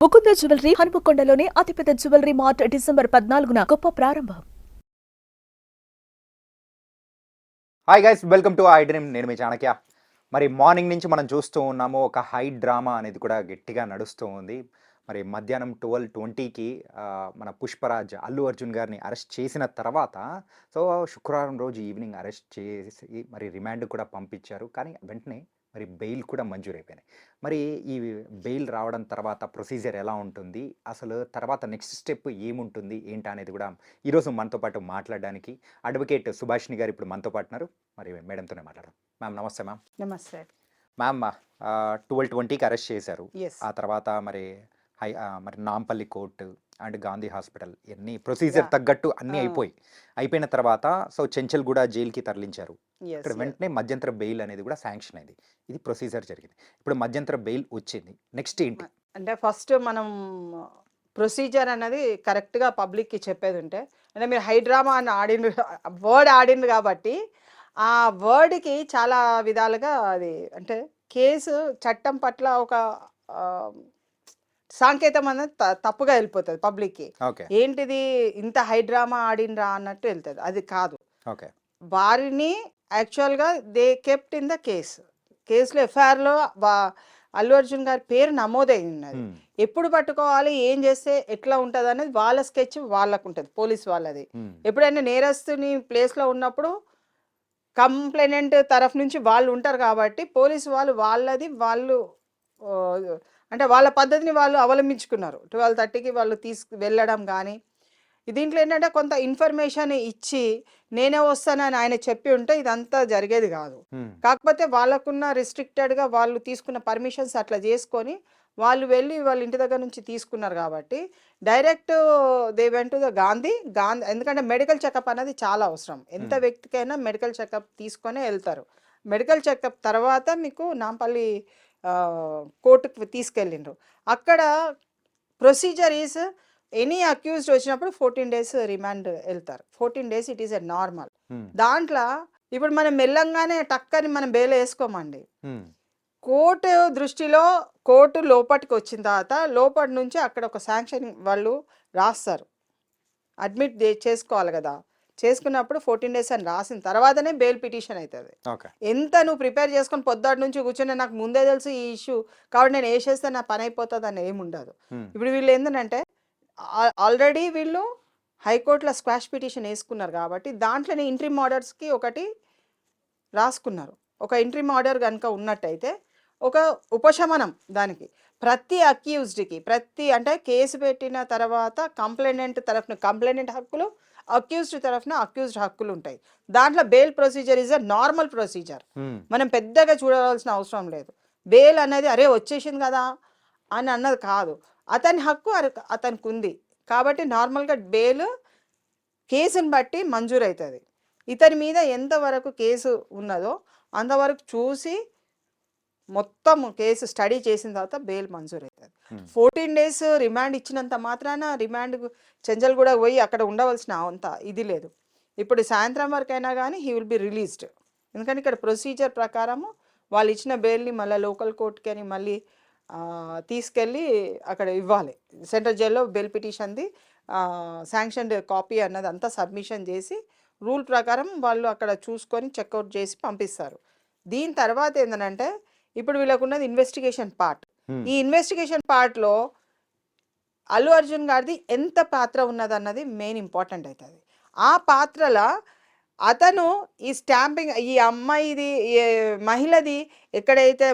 Mukunda jewellery హనుమకొండలోని అతిపెద్ద jewellery mart December 14న గొప్ప ప్రారంభం. Hi guys, welcome to I dream. నేను మీ చాణక్య. మరి మార్నింగ్ నుంచి మనం చూస్తూ ఉన్నాము, ఒక హై డ్రామా అనేది కూడా గట్టిగా నడుస్తూ ఉంది. మరి మధ్యాహ్నం 12:20కి మన పుష్పరాజ్ అల్లు అర్జున్ గారిని అరెస్ట్ చేసిన తర్వాత శుక్రవారం రోజు ఈవినింగ్ అరెస్ట్ చేసి మరి రిమాండ్ కూడా పంపించారు. కానీ వెంటనే మరి బెయిల్ కూడా మంజూరైపోయినాయి. మరి ఈ బెయిల్ రావడం తర్వాత ప్రొసీజర్ ఎలా ఉంటుంది, అసలు తర్వాత నెక్స్ట్ స్టెప్ ఏముంటుంది ఏంటి అనేది కూడా ఈరోజు మనతో పాటు మాట్లాడడానికి అడ్వకేట్ సుభాషిణి గారు ఇప్పుడు మనతో పాటు ఉన్నారు. మరి మేడంతోనే మాట్లాడదాం. మ్యామ్ నమస్తే. మ్యామ్ నమస్తే. మ్యామ్ 12:20కి అరెస్ట్ చేశారు. Yes. ఆ తర్వాత మరి Nampally court and Gandhi hospital ఇవన్నీ ప్రొసీజర్ Yeah. తగ్గట్టు అన్నీ అయిపోయిన తర్వాత చెంచల్గూడ జైలుకి తరలించారు. Yes, ఇక్కడ yes. వెంటనే మధ్యంతర బెయిల్ అనేది కూడా శాంక్షన్ అయింది. ఇది ప్రొసీజర్ జరిగింది. ఇప్పుడు మధ్యంతర బెయిల్ వచ్చింది, నెక్స్ట్ ఏంటి? అంటే ఫస్ట్ మనం ప్రొసీజర్ అనేది కరెక్ట్గా పబ్లిక్కి చెప్పేది ఉంటే, అంటే మీరు హైడ్రామా అని వర్డ్ ఆడిండ్రు కాబట్టి ఆ వర్డ్కి చాలా విధాలుగా అది అంటే కేసు చట్టం పట్ల ఒక ఆ, సాంకేతం అనేది తప్పుగా వెళ్ళిపోతుంది పబ్లిక్కి. ఓకే ఏంటిది ఇంత హైడ్రామా ఆడిండ్రా అన్నట్టు వెళ్తుంది. అది కాదు. ఓకే వారిని యాక్చువల్గా దే కెప్ట్ ఇన్ ద కేసులో ఎఫ్ఐఆర్లో అల్లు అర్జున్ గారి పేరు నమోదైనది. ఎప్పుడు పట్టుకోవాలి, ఏం చేస్తే ఎట్లా ఉంటుంది అనేది వాళ్ళ స్కెచ్ వాళ్ళకు ఉంటుంది, పోలీస్ వాళ్ళది. ఎప్పుడైనా నేరస్తుని ప్లేస్లో ఉన్నప్పుడు కంప్లైనెంట్ తరఫు నుంచి వాళ్ళు ఉంటారు కాబట్టి పోలీసు వాళ్ళు ఆ, అంటే వాళ్ళ పద్ధతిని వాళ్ళు అవలంబించుకున్నారు. 12:30కి వాళ్ళు వెళ్ళడం కానీ, దీంట్లో ఏంటంటే కొంత ఇన్ఫర్మేషన్ ఇచ్చి నేనే వస్తానని ఆయన చెప్పి ఉంటే ఇదంతా జరిగేది కాదు. కాకపోతే వాళ్ళకున్న రిస్ట్రిక్టెడ్గా వాళ్ళు తీసుకున్న పర్మిషన్స్ అట్లా చేసుకొని వాళ్ళు వెళ్ళి వాళ్ళ ఇంటి దగ్గర నుంచి తీసుకున్నారు కాబట్టి direct they went to the Gandhi. ఎందుకంటే మెడికల్ చెకప్ అనేది చాలా అవసరం. ఎంత వ్యక్తికైనా మెడికల్ చెకప్ తీసుకొని వెళ్తారు. మెడికల్ చెకప్ తర్వాత మీకు నాంపల్లి కోర్టుకు తీసుకెళ్ళిండ్రు. అక్కడ ప్రొసీజర్ ఈజ్ ఎనీ అక్యూజ్డ్ వచ్చినప్పుడు 14 days రిమాండ్ వెళ్తారు. 14 days it is a normal. దాంట్లో ఇప్పుడు మనం మెల్లంగానే టక్కని మనం బెయిల్ వేసుకోమండి. కోర్టు దృష్టిలో కోర్టు లోపలికి వచ్చిన తర్వాత లోపటి నుంచి అక్కడ ఒక శాంక్షన్ వాళ్ళు రాస్తారు. అడ్మిట్ చేసుకోవాలి కదా, చేసుకున్నప్పుడు 14 days అని రాసిన తర్వాతనే బెయిల్ పిటిషన్ అవుతుంది. ఎంత నువ్వు ప్రిపేర్ చేసుకొని పొద్దుటి నుంచి కూర్చొని నాకు ముందే తెలుసు ఈ ఇష్యూ కాబట్టి నేను వేసేస్తే నా పని అయిపోతుంది అని ఏమి ఉండదు. ఇప్పుడు వీళ్ళు ఏంటంటే ఆల్రెడీ వీళ్ళు హైకోర్టులో స్క్వాష్ పిటిషన్ వేసుకున్నారు కాబట్టి దాంట్లోనే ఇంట్రీమ్ ఆర్డర్స్కి ఒకటి రాసుకున్నారు. ఒక ఇంట్రీమ్ ఆర్డర్ కనుక ఉన్నట్టయితే ఒక ఉపశమనం దానికి ప్రతి అక్యూజ్డ్కి అంటే కేసు పెట్టిన తర్వాత కంప్లైనెంట్ తరఫున కంప్లైనెంట్ హక్కులు, అక్యూజ్డ్ తరఫున అక్యూజ్డ్ హక్కులు ఉంటాయి. దాంట్లో bail procedure is a normal procedure. మనం పెద్దగా చూడాల్సిన అవసరం లేదు. బెయిల్ అనేది అరే వచ్చేసింది కదా అని అన్నది కాదు. అతని హక్కు అతనికి ఉంది కాబట్టి నార్మల్గా బెయిల్ కేసుని బట్టి మంజూరు అవుతుంది. ఇతని మీద ఎంతవరకు కేసు ఉన్నదో అంతవరకు చూసి మొత్తం కేసు స్టడీ చేసిన తర్వాత బెయిల్ మంజూరు అవుతుంది. 14 days రిమాండ్ ఇచ్చినంత మాత్రాన రిమాండ్ చెంచల్గూడ పోయి అక్కడ ఉండవలసిన అంత ఇది లేదు. ఇప్పుడు సాయంత్రం వరకు అయినా కానీ హీ విల్ బి రిలీజ్డ్. ఎందుకంటే ఇక్కడ ప్రొసీజర్ ప్రకారము వాళ్ళు ఇచ్చిన బెయిల్ని మళ్ళీ లోకల్ కోర్టుకి అని మళ్ళీ తీసుకెళ్ళి అక్కడ ఇవ్వాలి. సెంట్రల్ జైల్లో బెయిల్ పిటిషన్ది శాంక్షన్డ్ కాపీ అన్నది అంతా సబ్మిషన్ చేసి రూల్ ప్రకారం వాళ్ళు అక్కడ చూసుకొని చెక్అవుట్ చేసి పంపిస్తారు. దీని తర్వాత ఏంటంటే ఇప్పుడు వీళ్ళకు ఉన్నది ఇన్వెస్టిగేషన్ పార్ట్. ఈ ఇన్వెస్టిగేషన్ పార్ట్లో అల్లు అర్జున్ గారిది ఎంత పాత్ర ఉన్నది అన్నది మెయిన్ ఇంపార్టెంట్ అవుతుంది. ఆ పాత్రలో అతను ఈ స్టాంపింగ్ ఈ అమ్మాయిది మహిళది ఎక్కడైతే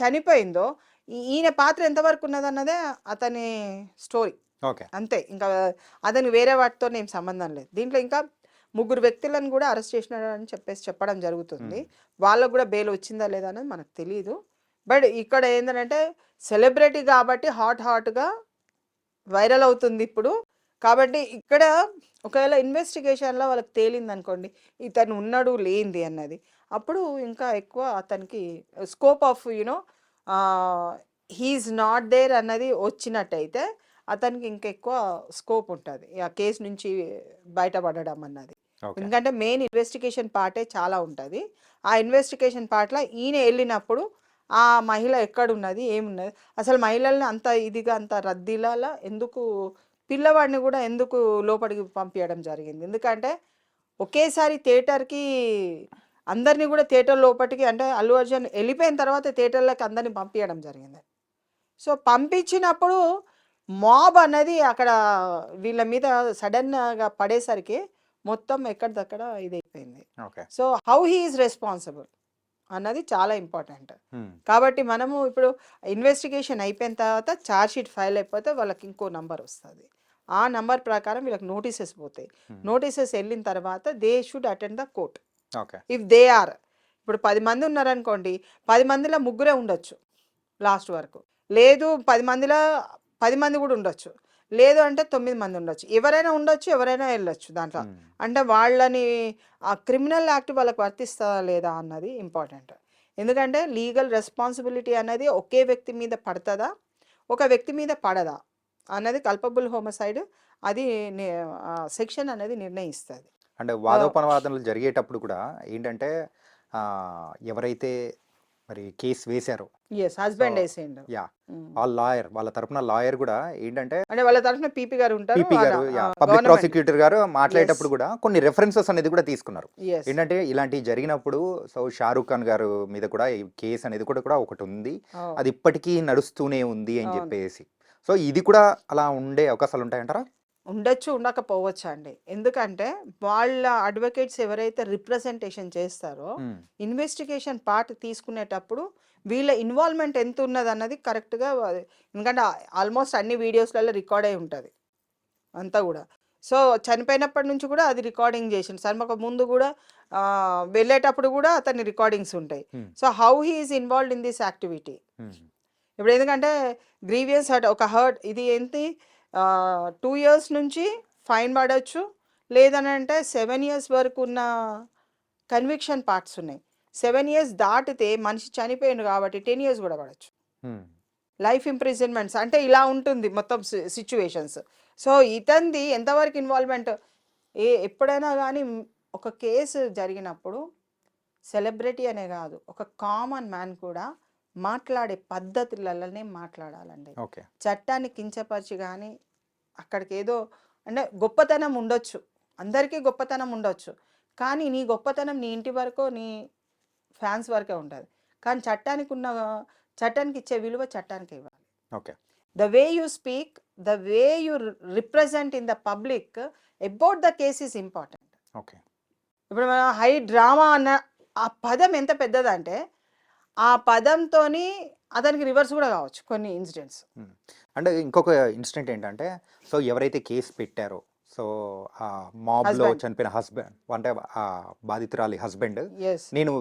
చనిపోయిందో ఈయన పాత్ర ఎంతవరకు ఉన్నదన్నదే అతని స్టోరీ. అంతే, ఇంకా అతనికి వేరే వాటితో ఏం సంబంధం లేదు. దీంట్లో ఇంకా 3 వ్యక్తులను కూడా అరెస్ట్ చేసినాడని చెప్పడం జరుగుతుంది. వాళ్ళకు కూడా బెయిల్ వచ్చిందా లేదా అనేది మనకు తెలియదు. బట్ ఇక్కడ ఏంటంటే సెలబ్రిటీ కాబట్టి హాట్గా వైరల్ అవుతుంది ఇప్పుడు. కాబట్టి ఇక్కడ ఒకవేళ ఇన్వెస్టిగేషన్లో వాళ్ళకి తేలింది అనుకోండి ఇతను ఉన్నాడు లేనిది అన్నది, అప్పుడు ఇంకా ఎక్కువ అతనికి scope of he's not there అన్నది వచ్చినట్టయితే అతనికి ఇంకా ఎక్కువ స్కోప్ ఉంటుంది ఆ కేసు నుంచి బయటపడడం అన్నది. ఎందుకంటే మెయిన్ ఇన్వెస్టిగేషన్ పార్టే చాలా ఉంటుంది. ఆ ఇన్వెస్టిగేషన్ పార్ట్లో ఈయన వెళ్ళినప్పుడు ఆ మహిళ ఎక్కడున్నది, ఏమున్నది, అసలు మహిళల్ని అంత ఇదిగా అంత రద్దీలా ఎందుకు పిల్లవాడిని కూడా ఎందుకు లోపలికి పంపించడం జరిగింది? ఎందుకంటే ఒకేసారి థియేటర్కి అందరినీ కూడా థియేటర్ లోపలికి అంటే అల్లు అర్జున్ వెళ్ళిపోయిన తర్వాత థియేటర్లోకి అందరినీ పంపించడం జరిగింది. సో పంపించినప్పుడు మాబ్ అన్నది అక్కడ వీళ్ళ మీద సడన్గా పడేసరికి మొత్తం ఎక్కడిదక్కడ ఇదైపోయింది. Okay. So how he is responsible అన్నది చాలా ఇంపార్టెంట్. కాబట్టి మనము ఇప్పుడు ఇన్వెస్టిగేషన్ అయిపోయిన తర్వాత ఛార్జ్ షీట్ ఫైల్ అయిపోతే వాళ్ళకి ఇంకో నంబర్ వస్తుంది. ఆ నంబర్ ప్రకారం వీళ్ళకి నోటీసెస్ పోతాయి. నోటీసెస్ వెళ్ళిన తర్వాత they should attend the court. Okay. If they are ఇప్పుడు 10 మంది ఉన్నారనుకోండి, 10 మందిలో ముగ్గురే ఉండొచ్చు లాస్ట్ వరకు, లేదు 10 మందిలో 10 మంది కూడా ఉండొచ్చు, లేదు అంటే 9 మంది ఉండొచ్చు, ఎవరైనా ఉండొచ్చు, ఎవరైనా వెళ్ళొచ్చు దాంట్లో. అంటే వాళ్ళని ఆ క్రిమినల్ యాక్ట్ వాళ్ళకి వర్తిస్తుందా లేదా అన్నది ఇంపార్టెంట్. ఎందుకంటే లీగల్ రెస్పాన్సిబిలిటీ అనేది ఒకే వ్యక్తి మీద పడుతుందా, ఒక వ్యక్తి మీద పడదా అన్నది కల్పబుల్ హోమసైడ్ అది సెక్షన్ అనేది నిర్ణయిస్తుంది. అంటే వాదోపవాదనలు జరిగేటప్పుడు కూడా ఏంటంటే ఎవరైతే మరి కేసు వేశారో హస్బెండ్ వేసేయండి. యా వాళ్ళ తరపున లాయర్ కూడా ఏంటంటే అంటే వాళ్ళ తరఫున పీపీ గారు ఉంటారు, పీపీ గారు పబ్లిక్ ప్రాసిక్యూటర్ గారు మాట్లాడేటప్పుడు కూడా కొన్ని రెఫరెన్సెస్ అనేది కూడా తీసుకున్నారు. ఏంటంటే ఇలాంటివి జరిగినప్పుడు సో షారూక్ ఖాన్ గారు మీద కూడా ఈ కేసు అనేది కూడా ఒకటి ఉంది, అది ఇప్పటికీ నడుస్తూనే ఉంది అని చెప్పేసి. సో ఇది కూడా అలా ఉండే అవకాశాలు ఉంటాయంటారా? ఉండొచ్చు, ఉండకపోవచ్చు అండి. ఎందుకంటే వాళ్ళ అడ్వకేట్స్ ఎవరైతే రిప్రజెంటేషన్ చేస్తారో ఇన్వెస్టిగేషన్ పార్ట్ తీసుకునేటప్పుడు వీళ్ళ ఇన్వాల్వ్మెంట్ ఎంత ఉన్నది అన్నది కరెక్ట్గా, ఎందుకంటే ఆల్మోస్ట్ అన్ని వీడియోస్లలో రికార్డ్ అయి ఉంటుంది అంతా కూడా. సో చనిపోయినప్పటి నుంచి కూడా అది రికార్డింగ్ చేసిండు. సన్మకు ముందు కూడా వెళ్ళేటప్పుడు కూడా అతని రికార్డింగ్స్ ఉంటాయి. So how he is involved in this activity. ఇప్పుడు ఎందుకంటే గ్రీవియన్స్ హర్ట్ ఒక హర్ట్ ఇది ఏంటి 2 years నుంచి ఫైన్ పడవచ్చు, లేదని అంటే 7 years వరకు ఉన్న కన్విక్షన్ పార్ట్స్ ఉన్నాయి. 7 years దాటితే మనిషి చనిపోయింది కాబట్టి 10 years కూడా పడవచ్చు. లైఫ్ ఇంప్రిజన్మెంట్స్ అంటే ఇలా ఉంటుంది మొత్తం సిచ్యువేషన్స్. సో ఇతంది ఎంతవరకు ఇన్వాల్వ్మెంట్ ఎప్పుడైనా కానీ ఒక కేసు జరిగినప్పుడు సెలబ్రిటీ అనే కాదు, ఒక కామన్ మ్యాన్ కూడా మాట్లాడే పద్ధతులలోనే మాట్లాడాలండి. చట్టాన్ని కించపరిచి కానీ అక్కడికి ఏదో అంటే గొప్పతనం ఉండొచ్చు, అందరికీ గొప్పతనం ఉండొచ్చు, కానీ నీ గొప్పతనం నీ ఇంటి వరకు నీ ఫ్యాన్స్ వరకే ఉంటుంది. కానీ చట్టానికి ఇచ్చే విలువ చట్టానికి ఇవ్వాలి. Okay. The way you speak, the way you represent in the public about the case is important. Okay. ఇప్పుడు మనం హై డ్రామా అన్న ఆ పదం ఎంత పెద్దదంటే ఆ పదంతో అతనికి రివర్స్ కూడా కావచ్చు కొన్ని ఇన్సిడెంట్స్. అంటే ఇంకొక ఇన్సిడెంట్ ఏంటంటే సో ఎవరైతే కేసు పెట్టారో సో ఆ మాబ్లో చనిపోయిన హస్బెండ్ అంటే ఆ బాధితురాలి హస్బెండ్ నేను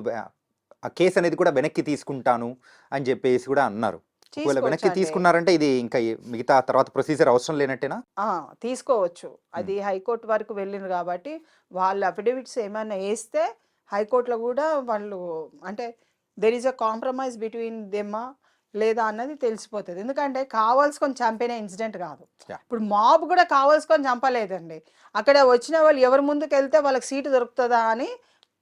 ఆ కేసు అనేది కూడా వెనక్కి తీసుకుంటాను అని చెప్పేసి కూడా అన్నారు. ఒకవేళ వెనక్కి తీసుకున్నారంటే ఇది ఇంకా మిగతా తర్వాత ప్రొసీజర్ అవసరం లేనట్టేనా? తీసుకోవచ్చు. అది హైకోర్టు వరకు వెళ్ళింది కాబట్టి వాళ్ళు అఫిడవిట్స్ ఏమైనా వేస్తే హైకోర్టులో కూడా వాళ్ళు అంటే there is a compromise between దెమ్మా లేదా అన్నది తెలిసిపోతుంది. ఎందుకంటే కావాల్సుకొని చంపిన ఇన్సిడెంట్ కాదు. ఇప్పుడు మాబ్ కూడా కావాల్సుకొని చంపలేదండి. అక్కడ వచ్చిన వాళ్ళు ఎవరి ముందుకు వెళ్తే వాళ్ళకి సీటు దొరుకుతుందా అని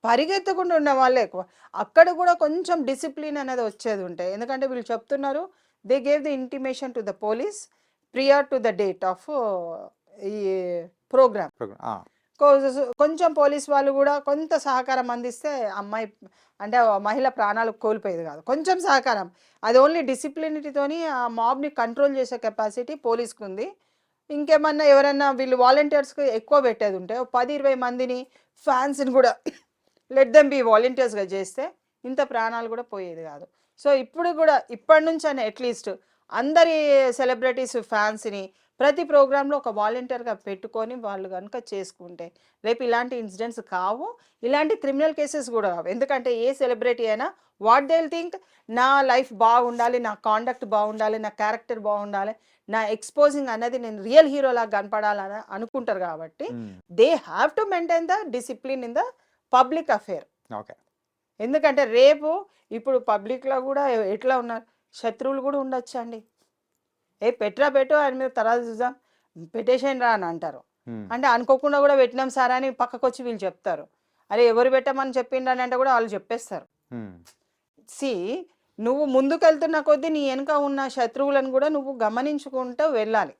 పరిగెత్తకుండా ఉన్న వాళ్ళే ఎక్కువ. అక్కడ కూడా కొంచెం డిసిప్లిన్ అనేది వచ్చేది ఉంటాయి. ఎందుకంటే వీళ్ళు చెప్తున్నారు they gave the intimation to the police prior to the date of ఈ ప్రోగ్రామ్. కొంచెం పోలీస్ వాళ్ళు కూడా కొంత సహకారం అందిస్తే అమ్మాయి అంటే మహిళ ప్రాణాలు కోల్పోయేది కాదు. కొంచెం సహకారం, అది ఓన్లీ డిసిప్లినిటీతోని ఆ మాబ్ని కంట్రోల్ చేసే కెపాసిటీ పోలీస్కి ఉంది. ఇంకేమన్నా ఎవరైనా వీళ్ళు వాలంటీర్స్కి ఎక్కువ పెట్టేది ఉంటే 10-20 మందిని ఫ్యాన్స్ని కూడా లెట్ దెమ్ బి వాలంటీర్స్గా చేస్తే ఇంత ప్రాణాలు కూడా పోయేది కాదు. సో ఇప్పుడు కూడా ఇప్పటి నుంచి అయినా అట్లీస్ట్ అందరి సెలబ్రిటీస్ ఫ్యాన్స్ని ప్రతి ప్రోగ్రాంలో ఒక వాలంటీర్గా పెట్టుకొని వాళ్ళు కనుక చేసుకుంటే రేపు ఇలాంటి ఇన్సిడెంట్స్ కావు, ఇలాంటి క్రిమినల్ కేసెస్ కూడా కావు. ఎందుకంటే ఏ సెలబ్రిటీ అయినా వాట్ దే విల్ థింక్, నా లైఫ్ బాగుండాలి, నా కాండక్ట్ బాగుండాలి, నా క్యారెక్టర్ బాగుండాలి, నా ఎక్స్పోజింగ్ అనేది నేను రియల్ హీరోలాగా కనపడాలని అనుకుంటారు. కాబట్టి they have to maintain the discipline in the public affair. ఎందుకంటే రేపు ఇప్పుడు పబ్లిక్లో కూడా ఎట్లా ఉన్నారు, శత్రువులు కూడా ఉండొచ్చు అండి. పెట్టు ఆయన మీద తర్వాత చూద్దాం పెట్టేసేయండి రా అని అంటారు. అంటే అనుకోకుండా కూడా పెట్టినాం సార్ అని పక్కకు వచ్చి వీళ్ళు చెప్తారు. అరే ఎవరు పెట్టమని చెప్పిండ్రని అంటే కూడా వాళ్ళు చెప్పేస్తారు. సి నువ్వు ముందుకెళ్తున్న కొద్దీ నీ వెనుక ఉన్న శత్రువులను కూడా నువ్వు గమనించుకుంటూ వెళ్ళాలి.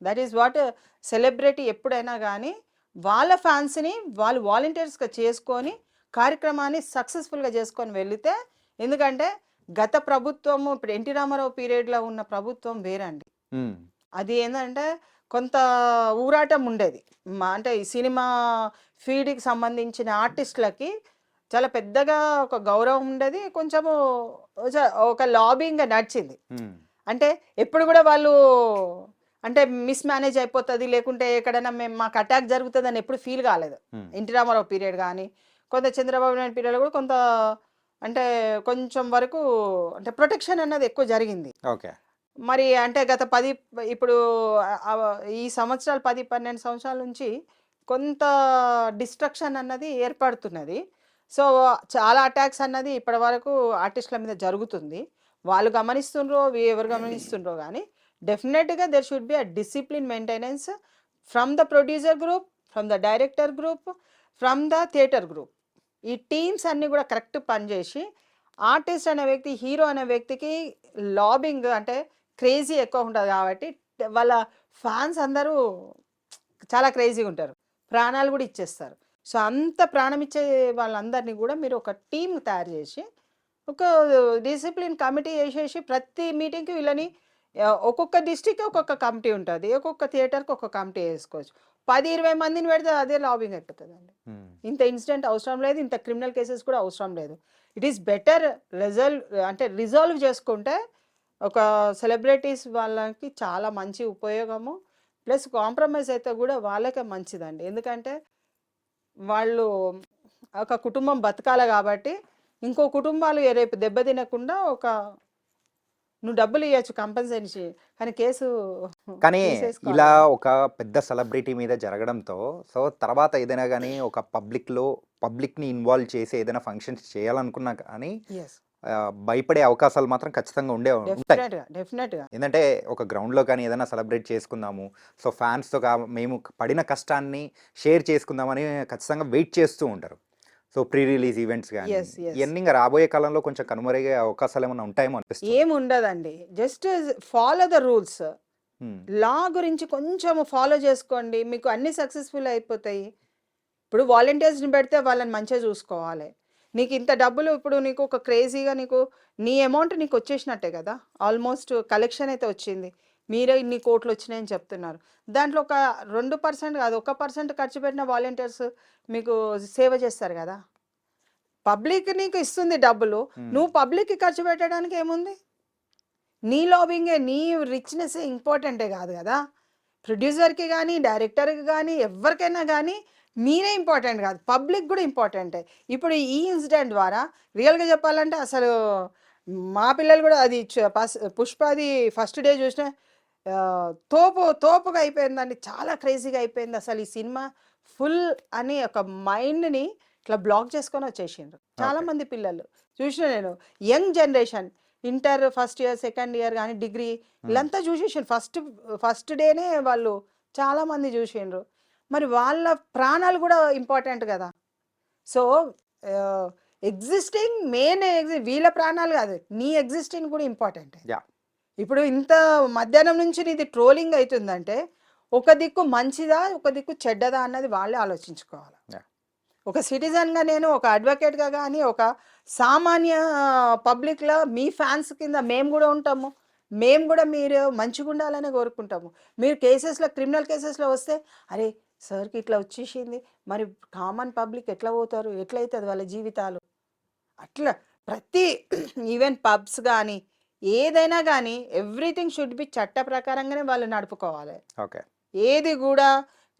దట్ ఈస్ వాట్ సెలబ్రిటీ ఎప్పుడైనా కానీ వాళ్ళ ఫ్యాన్స్ని వాళ్ళు వాలంటీర్స్గా చేసుకొని కార్యక్రమాన్ని సక్సెస్ఫుల్గా చేసుకొని వెళితే, ఎందుకంటే గత ప్రభుత్వము ఇప్పుడు ఎన్టీ రామారావు పీరియడ్లో ఉన్న ప్రభుత్వం వేరండి. అది ఏంటంటే కొంత ఊరాటం ఉండేది. అంటే ఈ సినిమా ఫీల్డ్కి సంబంధించిన ఆర్టిస్టులకి చాలా పెద్దగా ఒక గౌరవం ఉండేది, కొంచెము ఒక లాబింగ్గా నడిచింది. అంటే ఎప్పుడు కూడా వాళ్ళు అంటే మిస్ మేనేజ్ అయిపోతుంది, లేకుంటే ఎక్కడైనా మేము మాకు అటాక్ జరుగుతుంది అని ఎప్పుడు ఫీల్ కాలేదు. ఎన్టీ రామారావు పీరియడ్ కానీ కొంత చంద్రబాబు నాయుడు పీరియడ్ కూడా కొంత అంటే కొంచెం వరకు అంటే ప్రొటెక్షన్ అన్నది ఎక్కువ జరిగింది. ఓకే. మరి అంటే గత ఇప్పుడు ఈ సంవత్సరాలు 10-12 సంవత్సరాల నుంచి కొంత డిస్ట్రక్షన్ అన్నది ఏర్పడుతున్నది. సో చాలా అటాక్స్ అన్నది ఇప్పటి వరకు ఆర్టిస్టుల మీద జరుగుతుంది. వాళ్ళు గమనిస్తుండ్రో ఎవరు గమనిస్తుండ్రో కానీ డెఫినెట్గా there should be a discipline maintenance from the producer group, from the director group, from the theatre group. ఈ టీమ్స్ అన్నీ కూడా కరెక్ట్ పనిచేసి ఆర్టిస్ట్ అనే వ్యక్తి, హీరో అనే వ్యక్తికి లాబింగ్ అంటే క్రేజీ ఎక్కువ ఉంటుంది కాబట్టి వాళ్ళ ఫ్యాన్స్ అందరూ చాలా క్రేజీగా ఉంటారు, ప్రాణాలు కూడా ఇచ్చేస్తారు. సో అంత ప్రాణం ఇచ్చే వాళ్ళందరినీ కూడా మీరు ఒక టీమ్ తయారు చేసి ఒక డిసిప్లిన్ కమిటీ చేసేసి ప్రతి మీటింగ్కి వీళ్ళని ఒక్కొక్క డిస్ట్రిక్ట్ ఒక్కొక్క కమిటీ ఉంటుంది, ఒక్కొక్క థియేటర్కి ఒక్కొక్క కమిటీ వేసుకోవచ్చు. 10-20 మందిని పెడితే అదే లాబింగ్ అయిపోతుందండి. ఇంత ఇన్సిడెంట్ అవసరం లేదు, ఇంత క్రిమినల్ కేసెస్ కూడా అవసరం లేదు. ఇట్ ఈస్ బెటర్ రిజాల్వ్ చేసుకుంటే ఒక సెలబ్రిటీస్ వాళ్ళకి చాలా మంచి ఉపయోగము, ప్లస్ కాంప్రమైజ్ అయితే కూడా వాళ్ళకే మంచిదండి. ఎందుకంటే వాళ్ళు ఒక కుటుంబం బతకాలి కాబట్టి ఇంకో కుటుంబాలు రేపు దెబ్బతినకుండా నువ్వు డబ్బులు ఇవ్వచ్చు కంపెన్సేషన్, కానీ కేసు కానీ ఇలా ఒక పెద్ద సెలబ్రిటీ మీద జరగడంతో సో తర్వాత ఏదైనా కానీ ఒక పబ్లిక్ని ఇన్వాల్వ్ చేసి ఏదైనా ఫంక్షన్స్ చేయాలనుకున్నా కానీ భయపడే అవకాశాలు మాత్రం ఖచ్చితంగా ఉంటాయి. డెఫినెట్గా ఏంటంటే ఒక గ్రౌండ్లో కానీ ఏదైనా సెలబ్రేట్ చేసుకుందాము, సో ఫ్యాన్స్తో మేము పడిన కష్టాన్ని షేర్ చేసుకుందామని ఖచ్చితంగా వెయిట్ చేస్తూ ఉంటారు. సో ప్రీ రిలీజ్ ఈవెంట్స్ కానీ ఇవన్నీ ఇంకా రాబోయే కాలంలో కొంచెం కనుమరుగే అవకాశాలు ఏమైనా ఉంటాయేమో అనిపిస్తుంది. ఏముండదండి, జస్ట్ ఫాలో ద రూల్స్. లా గురించి కొంచెం ఫాలో చేసుకోండి, మీకు అన్ని సక్సెస్ఫుల్ అయిపోతాయి. ఇప్పుడు వాలంటీర్స్ని పెడితే వాళ్ళని మంచిగా చూసుకోవాలి. నీకు ఇంత డబ్బులు ఇప్పుడు నీకు ఒక క్రేజీగా నీ అమౌంట్ నీకు వచ్చేసినట్టే కదా, ఆల్మోస్ట్ కలెక్షన్ అయితే వచ్చింది, మీరే ఇన్ని కోట్లు వచ్చినాయని చెప్తున్నారు. దాంట్లో ఒక 2% కాదు 1% ఖర్చు పెట్టిన వాలంటీర్స్ మీకు సేవ చేస్తారు కదా. పబ్లిక్ నీకు ఇస్తుంది డబ్బులు, నువ్వు పబ్లిక్కి ఖర్చు పెట్టడానికి ఏముంది? నీ లాబింగే, నీ రిచ్నెస్ ఇంపార్టెంటే కాదు కదా. ప్రొడ్యూసర్కి కానీ డైరెక్టర్కి కానీ ఎవరికైనా కానీ మీరే ఇంపార్టెంట్ కాదు, పబ్లిక్ కూడా ఇంపార్టెంటే. ఇప్పుడు ఈ ఇన్సిడెంట్ ద్వారా రియల్గా చెప్పాలంటే అసలు మా పిల్లలు కూడా అది పుష్పది ఫస్ట్ డే చూసిన తోపుగా అయిపోయిందండి, చాలా క్రేజీగా అయిపోయింది. అసలు ఈ సినిమా ఫుల్ అని ఒక మైండ్ని ఇట్లా బ్లాక్ చేసుకొని వచ్చేసిండ్రు చాలామంది పిల్లలు. చూసిన నేను young generation, inter first year second year కానీ డిగ్రీ వీళ్ళంతా చూసేసారు. ఫస్ట్ డేనే వాళ్ళు చాలామంది చూసిండ్రు. మరి వాళ్ళ ప్రాణాలు కూడా ఇంపార్టెంట్ కదా. సో ఎగ్జిస్టింగ్ వీళ్ళ ప్రాణాలు కాదు, నీ ఎగ్జిస్టింగ్ కూడా ఇంపార్టెంట్. ఇప్పుడు ఇంత మధ్యాహ్నం నుంచి ఇది ట్రోలింగ్ అవుతుందంటే ఒక దిక్కు మంచిదా ఒక దిక్కు చెడ్డదా అన్నది వాళ్ళే ఆలోచించుకోవాలి. ఒక సిటిజన్గా నేను ఒక అడ్వకేట్గా కానీ ఒక సామాన్య పబ్లిక్లో మీ ఫ్యాన్స్ కింద మేము కూడా ఉంటాము, మేము కూడా మీరు మంచిగా ఉండాలని కోరుకుంటాము. మీరు క్రిమినల్ కేసెస్లో వస్తే అరే సార్కి ఇట్లా వచ్చేసింది, మరి కామన్ పబ్లిక్ ఎట్లా పోతారు, ఎట్లయితుంది వాళ్ళ జీవితాలు. అట్లా ప్రతి ఈవెన్ పబ్స్ కానీ ఏదైనా కానీ ఎవ్రీథింగ్ షుడ్ బి చట్ట ప్రకారంగానే వాళ్ళు నడుపుకోవాలి. ఓకే, ఏది కూడా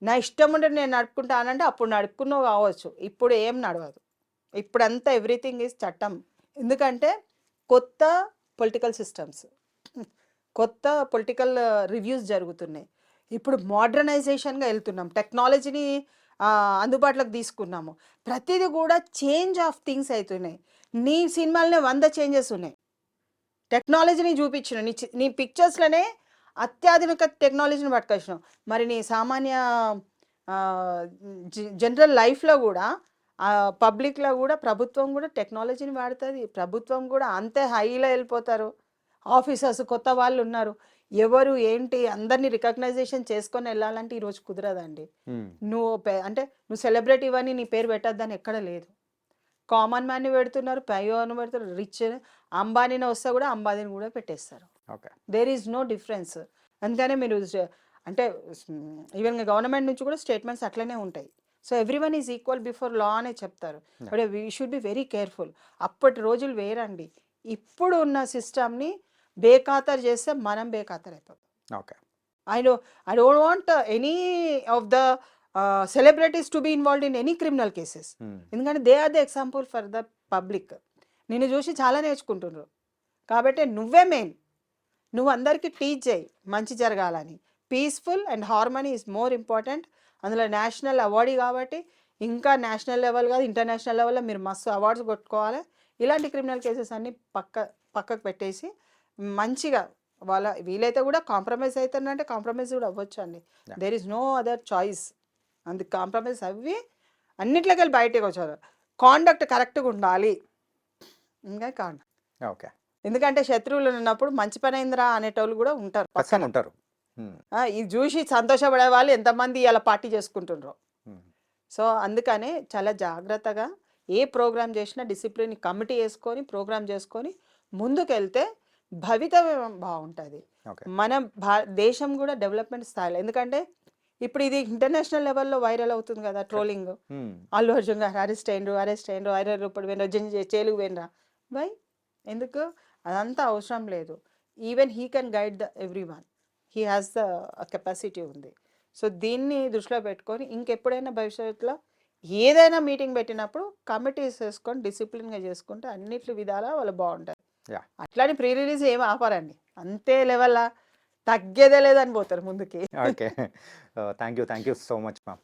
నా ఇష్టం ఉంటే నేను నడుపుకుంటానంటే అప్పుడు నడుపుకున్నావు కావచ్చు, ఇప్పుడు ఏం నడవదు. ఇప్పుడంతా ఎవ్రీథింగ్ ఈజ్ చట్టం. ఎందుకంటే కొత్త పొలిటికల్ సిస్టమ్స్, కొత్త పొలిటికల్ రివ్యూస్ జరుగుతున్నాయి. ఇప్పుడు మోడర్నైజేషన్గా వెళ్తున్నాం, టెక్నాలజీని అందుబాటులోకి తీసుకున్నాము. ప్రతిదీ కూడా చేంజ్ ఆఫ్ థింగ్స్ అవుతున్నాయి. నీ సినిమాలనే 100 చేంజెస్ ఉన్నాయి. టెక్నాలజీని చూపించిన నీ పిక్చర్స్లోనే అత్యాధునిక టెక్నాలజీని పట్టుకొచ్చినావు. మరి నీ సామాన్య జనరల్ లైఫ్లో కూడా పబ్లిక్లో కూడా ప్రభుత్వం కూడా టెక్నాలజీని వాడుతుంది, ప్రభుత్వం కూడా అంతే హైలో వెళ్ళిపోతారు. ఆఫీసర్స్ కొత్త వాళ్ళు ఉన్నారు, ఎవరు ఏంటి అందరినీ రికగ్నైజేషన్ చేసుకొని వెళ్ళాలంటే ఈరోజు కుదరదండి. నువ్వు అంటే నువ్వు సెలబ్రిటీ అని నీ పేరు పెట్టద్దని ఎక్కడ లేదు. కామన్ మ్యాన్ని పెడుతున్నారు, పైని పెడుతున్నారు, రిచ్ అంబానీని వస్తే కూడా అంబానీని కూడా పెట్టేస్తారు. Okay. There is no difference. అందుకనే మీరు అంటే ఈవెన్ గవర్నమెంట్ నుంచి కూడా స్టేట్మెంట్స్ అట్లనే ఉంటాయి. So every one is equal before law అనే చెప్తారు. But we should be very careful. అప్పటి రోజులు వేరండి. ఇప్పుడు ఉన్న సిస్టమ్ని బేఖాతరు చేస్తే మనం బేఖాతరు అయిపోతాం. Okay. I don't want any of the celebrities to be involved in any criminal cases. ఎందుకంటే they are the example for the public. నిన్ను చూసి చాలా నేర్చుకుంటున్నారు కాబట్టి నువ్వే మెయిన్. నువ్వు అందరికీ టీచ్ చేయి మంచి జరగాలని. Peaceful and harmony is more important. అందులో నేషనల్ అవార్డీ కాబట్టి ఇంకా నేషనల్ లెవెల్ కాదు ఇంటర్నేషనల్ లెవెల్లో మీరు మస్తు అవార్డ్స్ కొట్టుకోవాలి. ఇలాంటి క్రిమినల్ కేసెస్ అన్నీ పక్కకు పెట్టేసి మంచిగా వీలైతే కూడా కాంప్రమైజ్ అవుతారంటే కాంప్రమైజ్ కూడా అవ్వచ్చు అండి. There is no other choice. అందుకు కాంప్రమైజ్ అవ్వి అన్నిట్లోకి వెళ్ళి బయటకు వచ్చారు. కాండక్ట్ కరెక్ట్గా ఉండాలి. ఇంకా కాండక్ట్. ఓకే. ఎందుకంటే శత్రువులు ఉన్నప్పుడు మంచి పని అయిందిరా అనేటోళ్ళు కూడా ఉంటారు పక్కన ఉంటారు. ఇది చూసి సంతోషపడే వాళ్ళు ఎంతమంది ఇలా పార్టీ చేసుకుంటున్నారు. సో అందుకనే చాలా జాగ్రత్తగా ఏ ప్రోగ్రామ్ చేసినా డిసిప్లిన్ కమిటీ వేసుకొని ప్రోగ్రామ్ చేసుకొని ముందుకెళ్తే భవితవ్యం బాగుంటుంది. మన దేశం కూడా డెవలప్మెంట్ స్థాయిలో. ఎందుకంటే ఇప్పుడు ఇది ఇంటర్నేషనల్ లెవెల్లో వైరల్ అవుతుంది కదా ట్రోలింగ్. అల్లు అర్జున్ గారు అరెస్ట్ అయ్యిండ్రు 50 రూపాయలు పోయినరా జైలుకు పోయినరా బై ఎందుకు? అదంతా అవసరం లేదు. Even he can guide the every one. He has the capacity ఉంది. సో దీన్ని దృష్టిలో పెట్టుకొని ఇంకెప్పుడైనా భవిష్యత్తులో ఏదైనా మీటింగ్ పెట్టినప్పుడు కమిటీస్ వేసుకొని డిసిప్లిన్గా చేసుకుంటే అన్నిటి విధాలా వాళ్ళు బాగుంటారు. అట్లానే ప్రీ రిలీజ్ ఏమి ఆపరండి. అంతే లెవెల్లా తగ్గేదే లేదని పోతారు ముందుకి. Okay. Thank you so much ma'am.